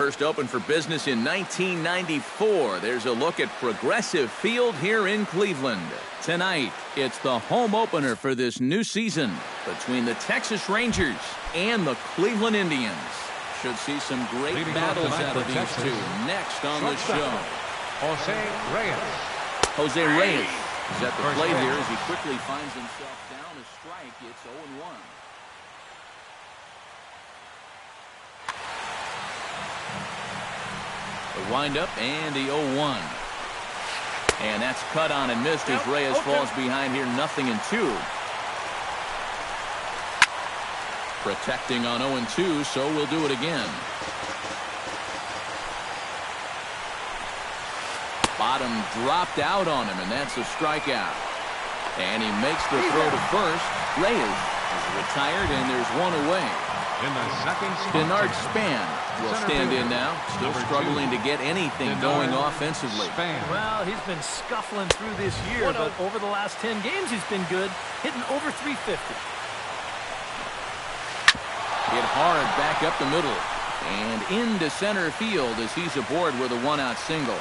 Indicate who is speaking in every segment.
Speaker 1: first opened for business in 1994. There's a look at Progressive Field here in Cleveland. Tonight, it's the home opener for this new season between the Texas Rangers and the Cleveland Indians. Should see some great battles out of these two next on the show. Jose Reyes is at the plate here as he quickly finds himself down a strike. It's 0-1. The windup and the 0-1. And that's cut on and missed as Reyes falls behind here 0-2. Protecting on 0-2, so we'll do it again. Bottom dropped out on him, and that's a strikeout. And he makes the throw to first. Reyes is retired, and there's one away.
Speaker 2: In the second spot,
Speaker 1: Bernard Span will stand in now, still struggling to get anything going offensively.
Speaker 3: Well, he's been scuffling through this year, but over the last 10 games he's been good, hitting over 350.
Speaker 1: Hit hard back up the middle and into center field as he's aboard with a one-out single.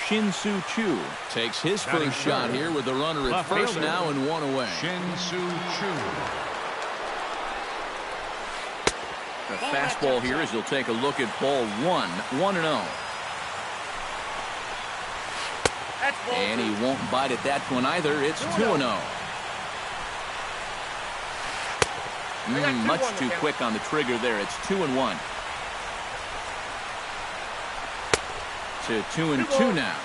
Speaker 1: Shin-Soo Choo takes his first shot here with the runner at first now and one away.
Speaker 2: Shin-Soo Choo.
Speaker 1: The fastball here as he'll take a look at ball 1-0. And he won't bite at that one either. It's 2-0. Much too quick on the trigger there. It's 2-1. To 2-2 now.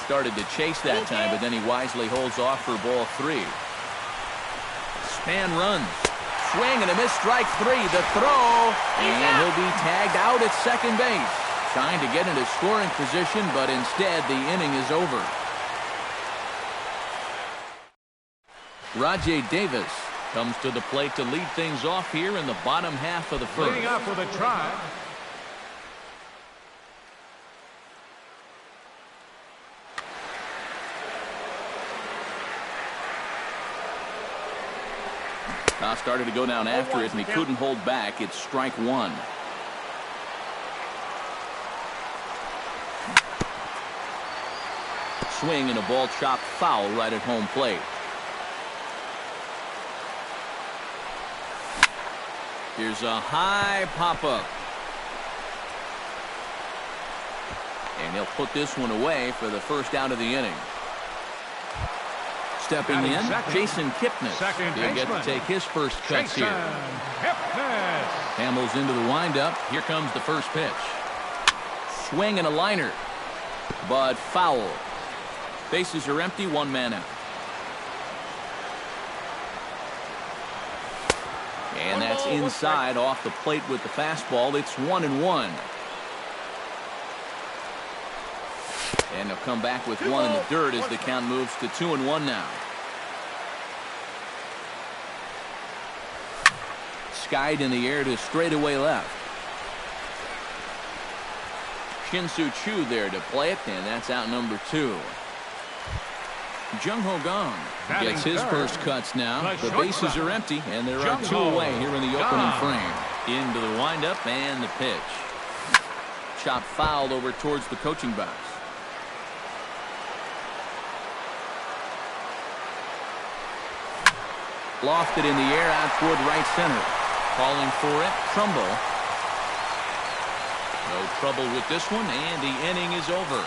Speaker 1: Started to chase that time, but then he wisely holds off for ball 3. Span runs. Swing and a miss, strike 3. The throw, and he'll be tagged out at second base. Trying to get into scoring position, but instead the inning is over. Rajai Davis comes to the plate to lead things off here in the bottom half of the first.
Speaker 2: Leading up for the Tribe.
Speaker 1: Started to go down after it, and he couldn't hold back. It's strike 1. Swing and a ball chopped foul right at home plate. Here's a high pop-up. And he'll put this one away for the first out of the inning. Stepping in, Jason Kipnis. He'll get to take his first cuts here. Hamels into the windup. Here comes the first pitch. Swing and a liner. But foul. Bases are empty, one man out. And that's inside off the plate with the fastball. It's 1-1. And they'll come back with one in the dirt as the count moves to 2-1 now. Skied in the air to straightaway left. Shin-Soo Choo there to play it, and that's out number 2. Jung Ho Gong gets his first cuts now. The bases are empty, and there are 2 away here in the opening frame. Into the windup and the pitch. Chopped fouled over towards the coaching box. Lofted in the air out toward right center. Calling for it, Trumbo. No trouble with this one, and the inning is over.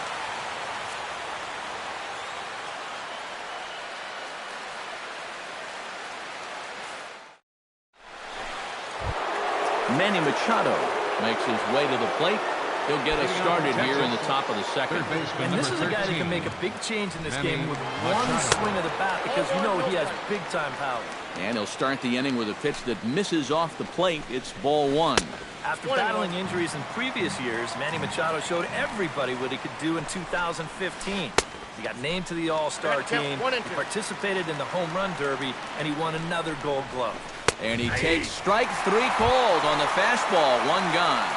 Speaker 1: Manny Machado makes his way to the plate. He'll get us started here in the top of the second.
Speaker 3: And this is a guy that can make a big change in this game with one swing of the bat, because you know he has big-time power.
Speaker 1: And he'll start the inning with a pitch that misses off the plate. It's ball 1.
Speaker 3: After battling injuries in previous years, Manny Machado showed everybody what he could do in 2015. He got named to the All-Star team, he participated in the Home Run Derby, and he won another Gold Glove.
Speaker 1: And he takes strike 3 called on the fastball. 1 gone.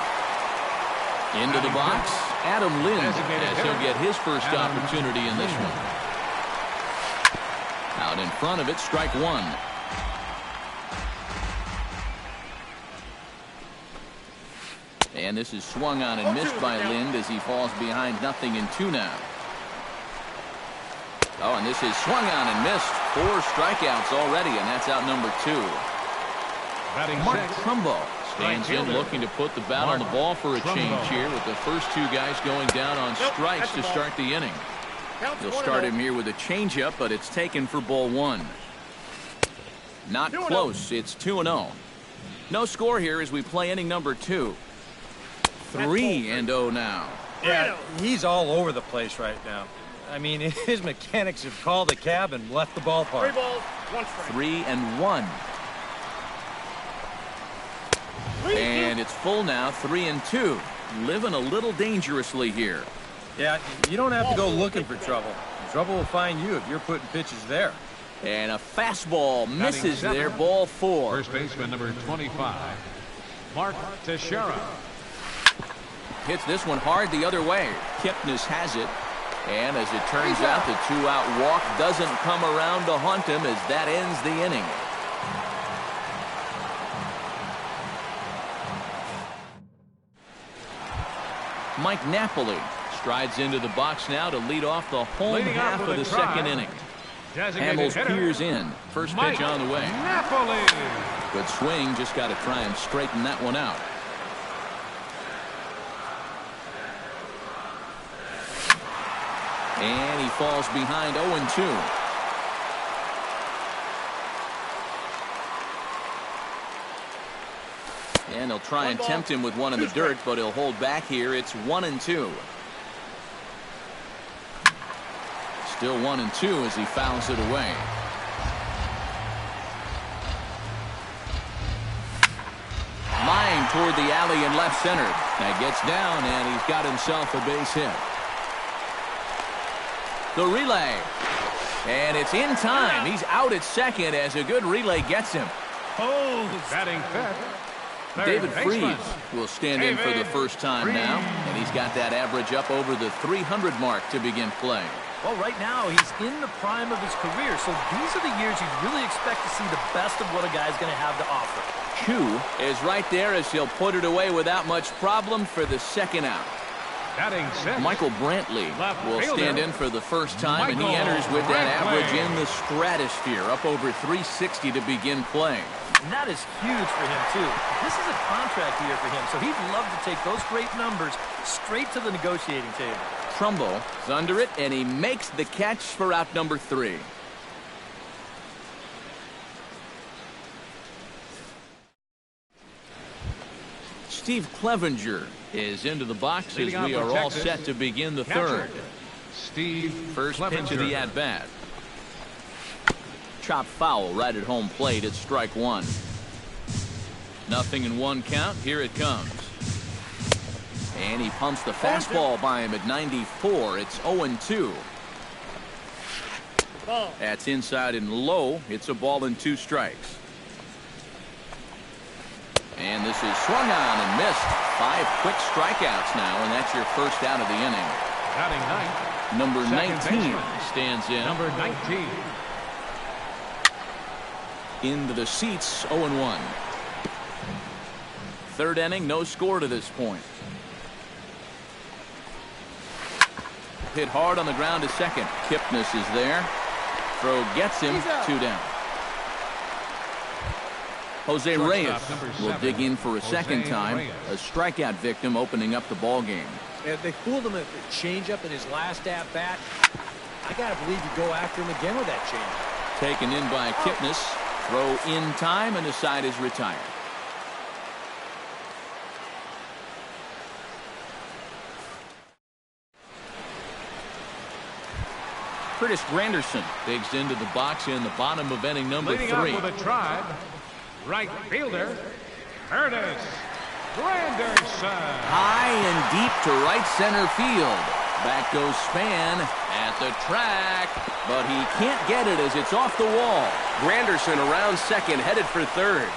Speaker 1: Into the box, Adam Lind, as he'll get his first opportunity in this one. Now Out in front of it, strike one. And this is swung on and missed by Lind as he falls behind 0-2 now. Oh, and this is swung on and missed. 4 strikeouts already, and that's out number 2. Mark Trumbo stands in looking to put the bat on the ball for a change here with the first 2 guys going down on strikes to start the inning. He'll start him here with a changeup, but it's taken for ball 1. Not close. It's 2-0. No score here as we play inning number 2. 3-0 now.
Speaker 4: Yeah, he's all over the place right now. I mean, his mechanics have called a cab and left the ballpark.
Speaker 5: 3 balls, 1 strike.
Speaker 1: 3-1. And it's full now, 3-2. Living a little dangerously here.
Speaker 4: Yeah, you don't have to go looking for trouble. Trouble will find you if you're putting pitches there.
Speaker 1: And a fastball misses there, ball 4.
Speaker 2: First baseman number 25, Mark Teixeira.
Speaker 1: Hits this one hard the other way. Kipnis has it. And as it turns out, the 2-out walk doesn't come around to haunt him as that ends the inning. Mike Napoli strides into the box now to lead off the home half of the second inning. Hamels peers in. First pitch on the way.
Speaker 2: Napoli.
Speaker 1: Good swing. Just got to try and straighten that one out. And he falls behind 0-2. And they'll try and tempt him with one in the dirt, but he'll hold back here. It's 1-2. Still 1-2 as he fouls it away. Line toward the alley in left center. That gets down, and he's got himself a base hit. The relay. And it's in time. He's out at second as a good relay gets him.
Speaker 2: Oh, batting fifth.
Speaker 1: David Freese will stand in for the first time now, and he's got that average up over the 300 mark to begin play.
Speaker 3: Well, right now, he's in the prime of his career, so these are the years you really expect to see the best of what a guy's going to have to offer.
Speaker 1: Chu is right there as he'll put it away without much problem for the second out. Michael Brantley will stand in for the first time, and he enters with that average in the stratosphere, up over 360 to begin playing.
Speaker 3: And that is huge for him, too. This is a contract year for him, so he'd love to take those great numbers straight to the negotiating table.
Speaker 1: Trumbo is under it, and he makes the catch for out number 3. Steve Clevenger is into the box as we are all set to begin the third. First pitch of the at-bat. Chop foul right at home plate at strike 1. 0-1 count. Here it comes. And he pumps the fastball by him at 94. It's 0-2. That's inside and low. It's a ball and 2 strikes. And this is swung on and missed. 5 quick strikeouts now, and that's your first out of the inning. Number 19 stands in.
Speaker 2: Number 19.
Speaker 1: Into the seats, 0-1. Third inning, no score to this point. Hit hard on the ground to second. Kipnis is there. Throw gets him. 2 down. Jose Reyes will dig in for a second time. A strikeout victim opening up the ball game.
Speaker 4: Yeah, they fooled him at the changeup in his last at-bat. I got to believe you go after him again with that changeup.
Speaker 1: Taken in by Kipnis. Throw in time, and the side is retired. Curtis Granderson digs into the box in the bottom of inning number 3.
Speaker 2: Leading up with a Tribe, right fielder, Curtis Granderson.
Speaker 1: High and deep to right center field. Back goes Span at the track, but he can't get it as it's off the wall. Granderson around second, headed for third.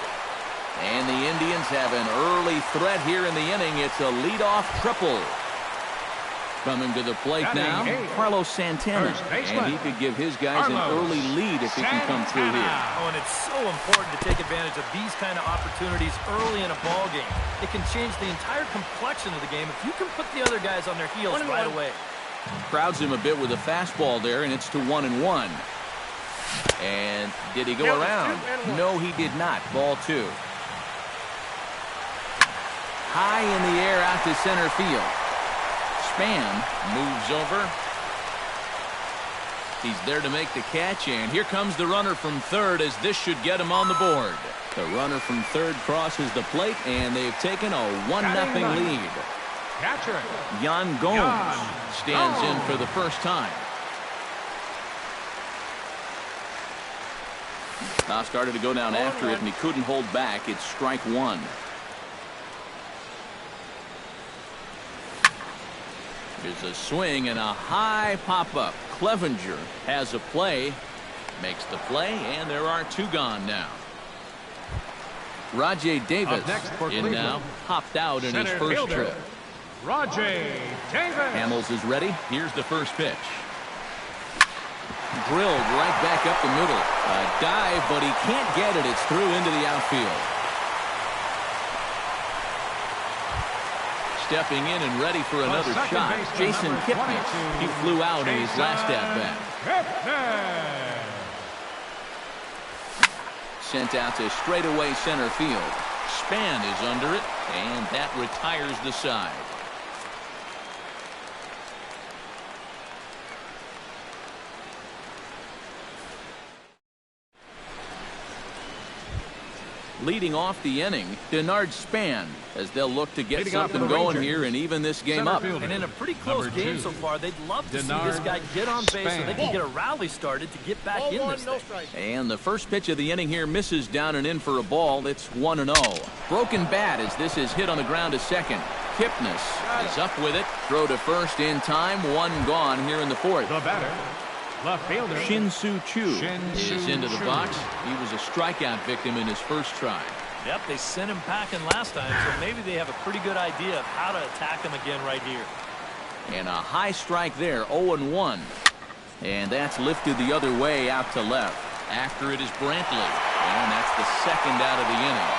Speaker 1: And the Indians have an early threat here in the inning. It's a leadoff triple. Coming to the plate now,
Speaker 2: Batting eighth,
Speaker 1: Carlos Santana.
Speaker 2: first baseman,
Speaker 1: And he could give his guys an
Speaker 2: Carlos
Speaker 1: early lead if he can come through here.
Speaker 3: Oh, and it's so important to take advantage of these kind of opportunities early in a ball game. It can change the entire complexion of the game if you can put the other guys on their heels right away.
Speaker 1: Crowds him a bit with a fastball there, and it's to 1-1. And did he go around? No, he did not. Ball 2. High in the air out to center field. Span moves over. He's there to make the catch, and here comes the runner from third as this should get him on the board. The runner from third crosses the plate, and they've taken a 1-0 lead.
Speaker 2: Catcher,
Speaker 1: Yan Gomes stands in for the first time. Now started to go down after it, and he couldn't hold back. It's strike 1. There's a swing and a high pop-up. Clevenger has a play, makes the play, and there are 2 gone now. Rajay Davis in now, hopped out in his first
Speaker 2: fielder,
Speaker 1: trip.
Speaker 2: Rajay Davis.
Speaker 1: Hamels is ready. Here's the first pitch. Drilled right back up the middle. A dive, but he can't get it. It's through into the outfield. Stepping in and ready for another shot, Jason Kipnis. He flew out in his last at-bat. Sent out to straightaway center field. Span is under it, and that retires the side. Leading off the inning, Denard Span, as they'll look to get something going here and even this game up.
Speaker 3: And in a pretty close game so far, they'd love to see this guy get on base so they can get a rally started to get back in this thing.
Speaker 1: And the first pitch of the inning here misses down and in for a ball. It's 1-0. Broken bat as this is hit on the ground to second. Kipnis is up with it. Throw to first in time. 1 gone here in the 4th.
Speaker 2: The batter, left fielder,
Speaker 1: Shin-Soo Choo is into the
Speaker 2: Choo.
Speaker 1: box. He was a strikeout victim in his first try.
Speaker 3: Yep, they sent him packing last time, so maybe they have a pretty good idea of how to attack him again right here.
Speaker 1: And a high strike there, 0-1. And that's lifted the other way out to left. After it is Brantley. And that's the second out of the inning.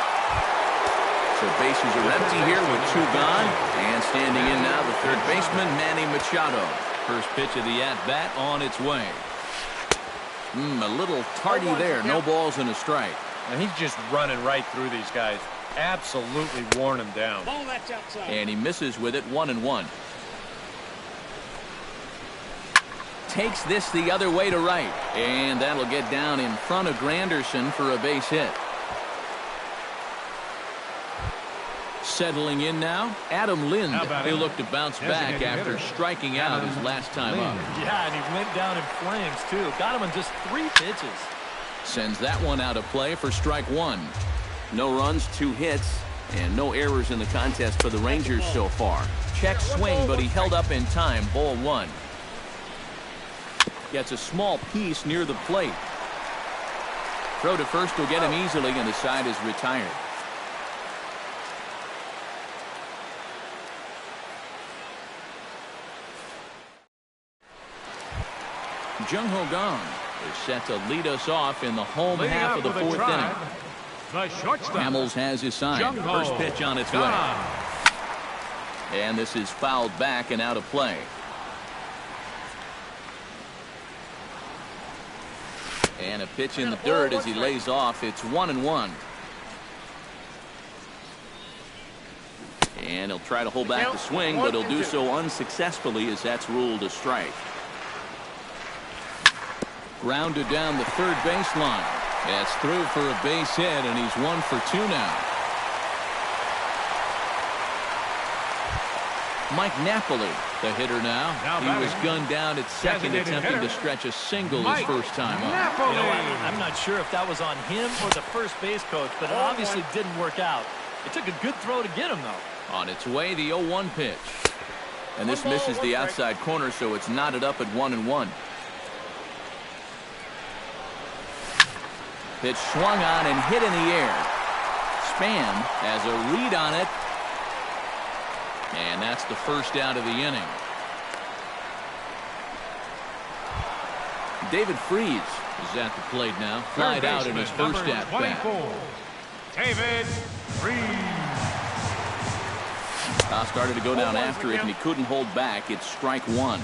Speaker 1: So bases are empty here with 2 gone. And standing in now, the third baseman, Manny Machado. First pitch of the at-bat on its way. A little tardy there. No balls and a strike.
Speaker 4: And he's just running right through these guys. Absolutely worn them down.
Speaker 1: And he misses with it, 1-1. Takes this the other way to right. And that'll get down in front of Granderson for a base hit. Settling in now, Adam Lind. He'll look to bounce back after striking out his last time up.
Speaker 3: Yeah, and he went down in flames, too. Got him in just 3 pitches.
Speaker 1: Sends that one out of play for strike 1. No runs, 2 hits, and no errors in the contest for the Rangers so far. Check swing, but he held up in time. Ball 1. Gets a small piece near the plate. Throw to first will get him easily, and the side is retired. Jung Ho Kang is set to lead us off in the home half of the 4th inning.
Speaker 2: The shortstop,
Speaker 1: Hamels has his sign. First pitch on its way. And this is fouled back and out of play. And a pitch in the dirt as he lays off. It's 1-1. And he'll try to hold back the swing, but he'll do so unsuccessfully as that's ruled a strike. Grounded down the third baseline. That's through for a base hit, and he's 1 for 2 now. Mike Napoli, the hitter now. He was gunned down at second, attempting to stretch a single his first time up.
Speaker 3: You know, I'm not sure if that was on him or the first base coach, but it obviously didn't work out. It took a good throw to get him, though.
Speaker 1: On its way, the 0-1 pitch. And this misses the outside corner, so it's knotted up at 1-1. Pitch swung on and hit in the air. Span has a read on it. And that's the first out of the inning. David Freese is at the plate now. Flied out in his first at bat.
Speaker 2: David Freese.
Speaker 1: Started to go down after it, and he couldn't hold back. It's strike one.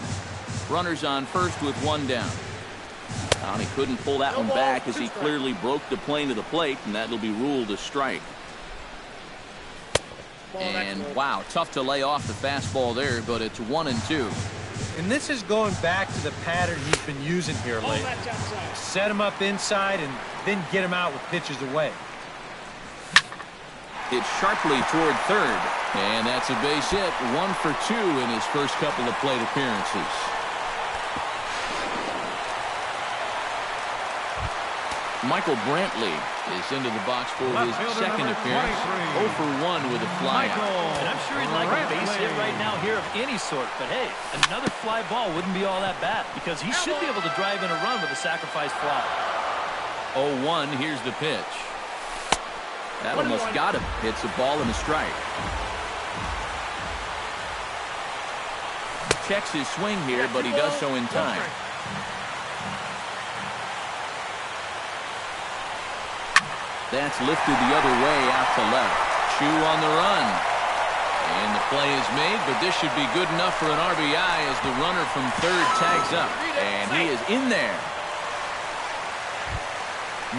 Speaker 1: Runners on first with one down. And he couldn't pull that one back as he clearly broke the plane to the plate, and that'll be ruled a strike. And wow, tough to lay off the fastball there, but it's 1-2.
Speaker 4: And this is going back to the pattern he's been using here lately. Set him up inside and then get him out with pitches away.
Speaker 1: It's sharply toward third, and that's a base hit. 1 for 2 in his first couple of plate appearances. Michael Brantley is into the box for his second appearance. 0 for 1 with a fly out.
Speaker 3: And I'm sure he'd like a base hit right now here of any sort. But hey, another fly ball wouldn't be all that bad because he should be able to drive in a run with a sacrifice fly.
Speaker 1: 0-1, here's the pitch. That almost got him. It's a ball and a strike. Checks his swing here, but he does so in time. That's lifted the other way out to left. Chu on the run. And the play is made, but this should be good enough for an RBI as the runner from third tags up. And he is in there.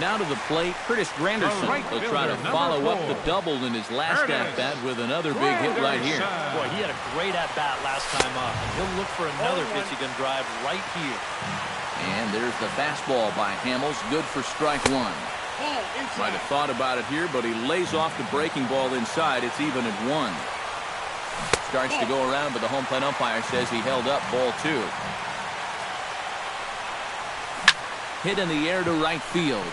Speaker 1: Now to the plate, Curtis Granderson will try to follow up the double in his last at-bat with another big hit right here.
Speaker 3: Boy, he had a great at-bat last time up, and he'll look for another pitch he can drive right here.
Speaker 1: And there's the fastball by Hamels, good for strike one. Might have thought about it here, but he lays off the breaking ball inside. It's even at 1. Starts to go around, but the home plate umpire says he held up ball 2. Hit in the air to right field.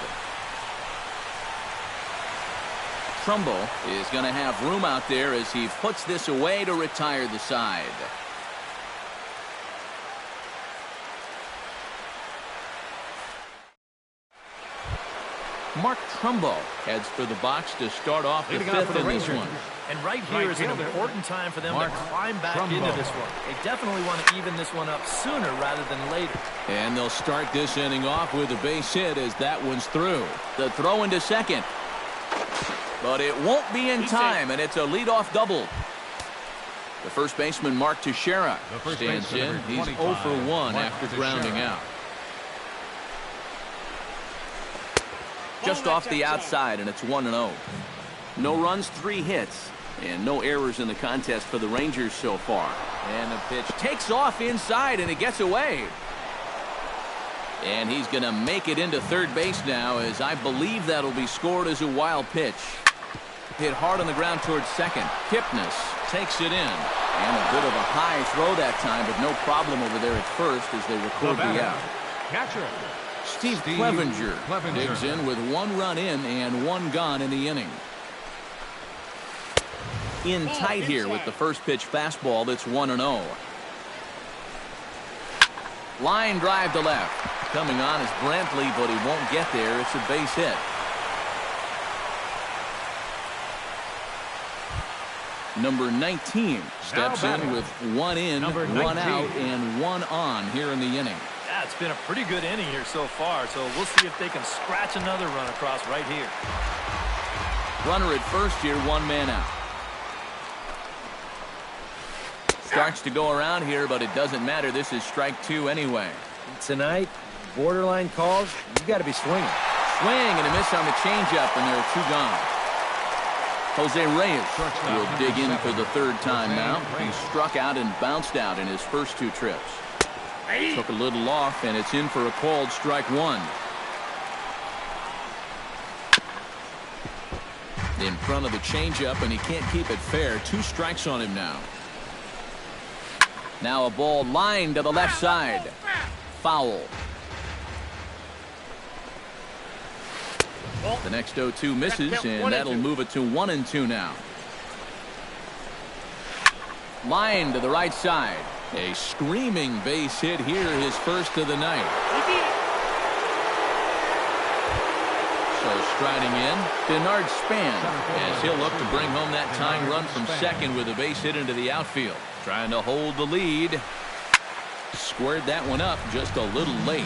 Speaker 1: Trumbo is going to have room out there as he puts this away to retire the side. Mark Trumbo heads for the box to start off the fifth in this one.
Speaker 3: And right here is an important time for them to climb back into this one. They definitely want to even this one up sooner rather than later.
Speaker 1: And they'll start this inning off with a base hit as that one's through. The throw into second. But it won't be in time, and it's a leadoff double. The first baseman, Mark Teixeira, stands in. He's 0 for 1 after grounding out. Just off the outside, and it's 1-0. No runs, 3 hits, and no errors in the contest for the Rangers so far. And the pitch takes off inside, and it gets away. And he's going to make it into third base now, as I believe that'll be scored as a wild pitch. Hit hard on the ground towards second. Kipnis takes it in. And a bit of a high throw that time, but no problem over there at first as they record the out.
Speaker 2: Catcher.
Speaker 1: Steve Clevenger digs in with 1 run in and 1 gone in the inning. In tight here with the first pitch fastball that's 1-0. Line drive to left. Coming on is Brantley, but he won't get there. It's a base hit. Number 19 steps in with 1 in, 1 out, and 1 on here in the inning.
Speaker 3: Yeah, it's been a pretty good inning here so far, so we'll see if they can scratch another run across right here.
Speaker 1: Runner at first here, 1 man out. Starts to go around here, but it doesn't matter. This is strike 2 anyway.
Speaker 4: Tonight, borderline calls, you got to be swinging.
Speaker 1: Swing and a miss on the changeup, and there are 2 gone. Jose Reyes will dig in for the 3rd time now. He struck out and bounced out in his first 2 trips. Took a little off, and it's in for a called strike 1. In front of the changeup, and he can't keep it fair. 2 strikes on him now. Now a ball lined to the left side. Foul. The next 0-2 misses, and that'll move it to 1-2 now. Line to the right side. A screaming base hit here, his first of the night. So striding in, Bernard Span, as he'll look to bring home that tying run from second with a base hit into the outfield. Trying to hold the lead. Squared that one up just a little late.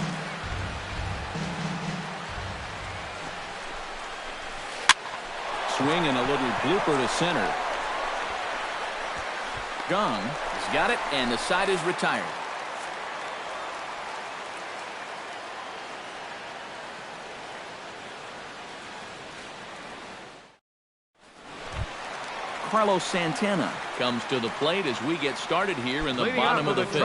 Speaker 1: swing and a little blooper to center. Gong has got it, and the side is retired. Carlos Santana comes to the plate as we get started here in the bottom of the fifth.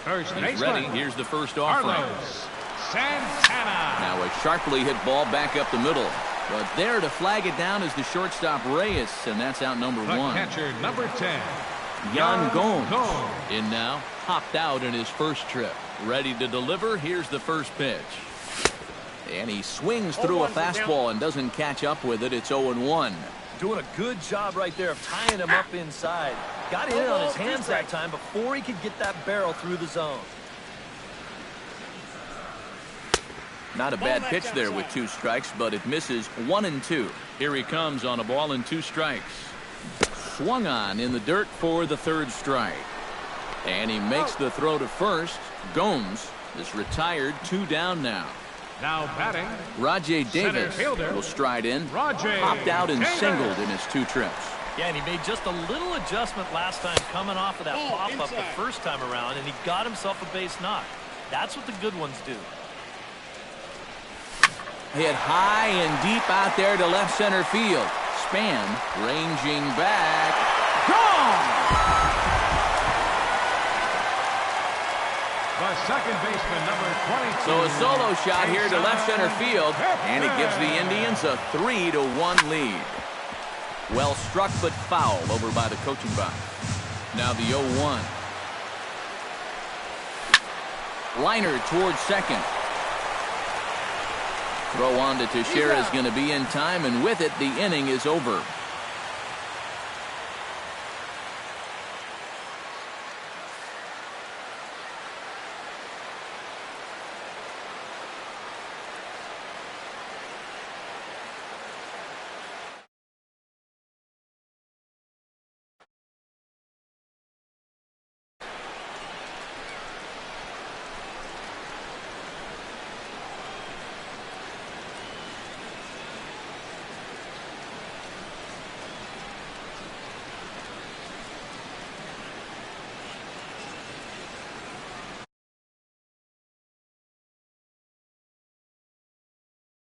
Speaker 1: He's ready. Here's the first offering.
Speaker 2: Carlos Santana.
Speaker 1: Now a sharply hit ball back up the middle. But there to flag it down is the shortstop Reyes, and that's out number
Speaker 2: The
Speaker 1: one.
Speaker 2: catcher, number 10.
Speaker 1: Yan Gomes in now, hopped out in his first trip. Ready to deliver. Here's the first pitch. And he swings through a fastball and doesn't catch up with it. It's 0-1.
Speaker 3: Doing a good job right there of tying him up inside. Got in on his hands that time before he could get that barrel through the zone.
Speaker 1: Not a bad pitch there with 2 strikes, but it misses 1-2. Here he comes on a ball and 2 strikes. Swung on in the dirt for the 3rd strike. And he makes the throw to first. Gomes is retired, 2 down now.
Speaker 2: Now batting,
Speaker 1: Rajay Davis
Speaker 2: fielder,
Speaker 1: will stride in.
Speaker 2: Rajay
Speaker 1: Hopped out and
Speaker 2: Davis.
Speaker 1: singled in his 2 trips.
Speaker 3: Yeah, and he made just a little adjustment last time coming off of that pop-up the first time around, and he got himself a base knock. That's what the good ones do.
Speaker 1: Hit high and deep out there to left center field. Span ranging back. Gone!
Speaker 2: the second baseman, number 22.
Speaker 1: So a solo shot here to left center field, and it gives the Indians a 3-1 lead. Well struck but foul over by the coaching box. Now the 0-1. Liner towards second. Throw on to Teixeira is going to be in time, and with it, the inning is over.